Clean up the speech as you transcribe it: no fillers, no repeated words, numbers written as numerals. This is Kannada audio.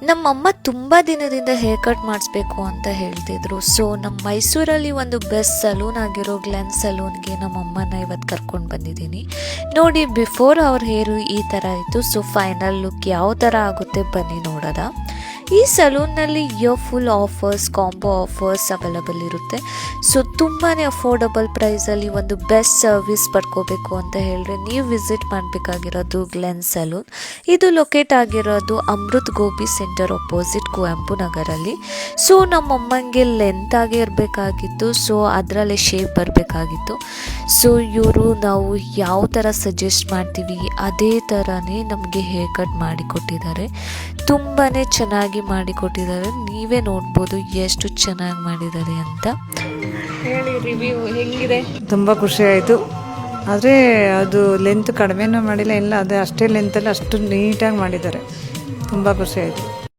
ನಮ್ಮಮ್ಮ ತುಂಬ ದಿನದಿಂದ ಹೇರ್ ಕಟ್ ಮಾಡಿಸ್ಬೇಕು ಅಂತ ಹೇಳ್ತಿದ್ರು. ಸೊ ನಮ್ಮ ಮೈಸೂರಲ್ಲಿ ಒಂದು ಬೆಸ್ಟ್ ಸಲೂನ್ ಆಗಿರೋ ಗ್ಲೆನ್ ಸಲೂನ್ಗೆ ನಮ್ಮಮ್ಮನ ಇವತ್ತು ಕರ್ಕೊಂಡು ಬಂದಿದ್ದೀನಿ. ನೋಡಿ, ಬಿಫೋರ್ ಅವ್ರ ಹೇರು ಈ ಥರ ಇತ್ತು. ಸೊ ಫೈನಲ್ ಲುಕ್ ಯಾವ ಥರ ಆಗುತ್ತೆ ಬನ್ನಿ ನೋಡೋದ. ಈ ಸಲೂನ್ನಲ್ಲಿ full offers, combo offers available ಇರುತ್ತೆ. ಸೊ ತುಂಬಾ ಅಫೋರ್ಡಬಲ್ ಪ್ರೈಸಲ್ಲಿ ಒಂದು ಬೆಸ್ಟ್ ಸರ್ವಿಸ್ ಪಡ್ಕೋಬೇಕು ಅಂತ ಹೇಳಿದ್ರೆ ನೀವು ವಿಸಿಟ್ ಮಾಡಬೇಕಾಗಿರೋದು ಗ್ಲೆನ್ ಸಲೂನ್. ಇದು ಲೊಕೇಟ್ ಆಗಿರೋದು ಅಮೃತ್ ಗೋಬಿ ಸೆಂಟರ್ ಅಪೋಸಿಟ್ ಕುವೆಂಪು ನಗರಲ್ಲಿ. ಸೊ ನಮ್ಮಮ್ಮಂಗೆ ಲೆಂತ್ ಆಗಿ ಇರಬೇಕಾಗಿತ್ತು. ಸೊ ಅದರಲ್ಲೇ ಶೇಪ್ ಬರಬೇಕಾಗಿತ್ತು. ಸೊ ಇವರು ನಾವು ಯಾವ ಥರ ಸಜೆಸ್ಟ್ ಮಾಡ್ತೀವಿ ಅದೇ ಥರನೇ ನಮಗೆ ಹೇರ್ ಕಟ್ ಮಾಡಿಕೊಟ್ಟಿದ್ದಾರೆ. ತುಂಬಾ ಚೆನ್ನಾಗಿ ಮಾಡಿಕೊಟ್ಟಿದ್ದಾರೆ. ನೀವೇ ನೋಡ್ಬೋದು ಎಷ್ಟು ಚೆನ್ನಾಗಿ ಮಾಡಿದ್ದಾರೆ ಅಂತ. ಹೇಳಿ, ರಿವ್ಯೂ ಹೆಂಗಿದೆ? ತುಂಬ ಖುಷಿ ಆಯಿತು. ಆದರೆ ಅದು ಲೆಂತ್ ಕಡಿಮೆನೂ ಮಾಡಿಲ್ಲ, ಇಲ್ಲ ಅದೇ ಅಷ್ಟೇ ಲೆಂತಲ್ಲಿ ಅಷ್ಟು ನೀಟಾಗಿ ಮಾಡಿದ್ದಾರೆ. ತುಂಬ ಖುಷಿ ಆಯಿತು.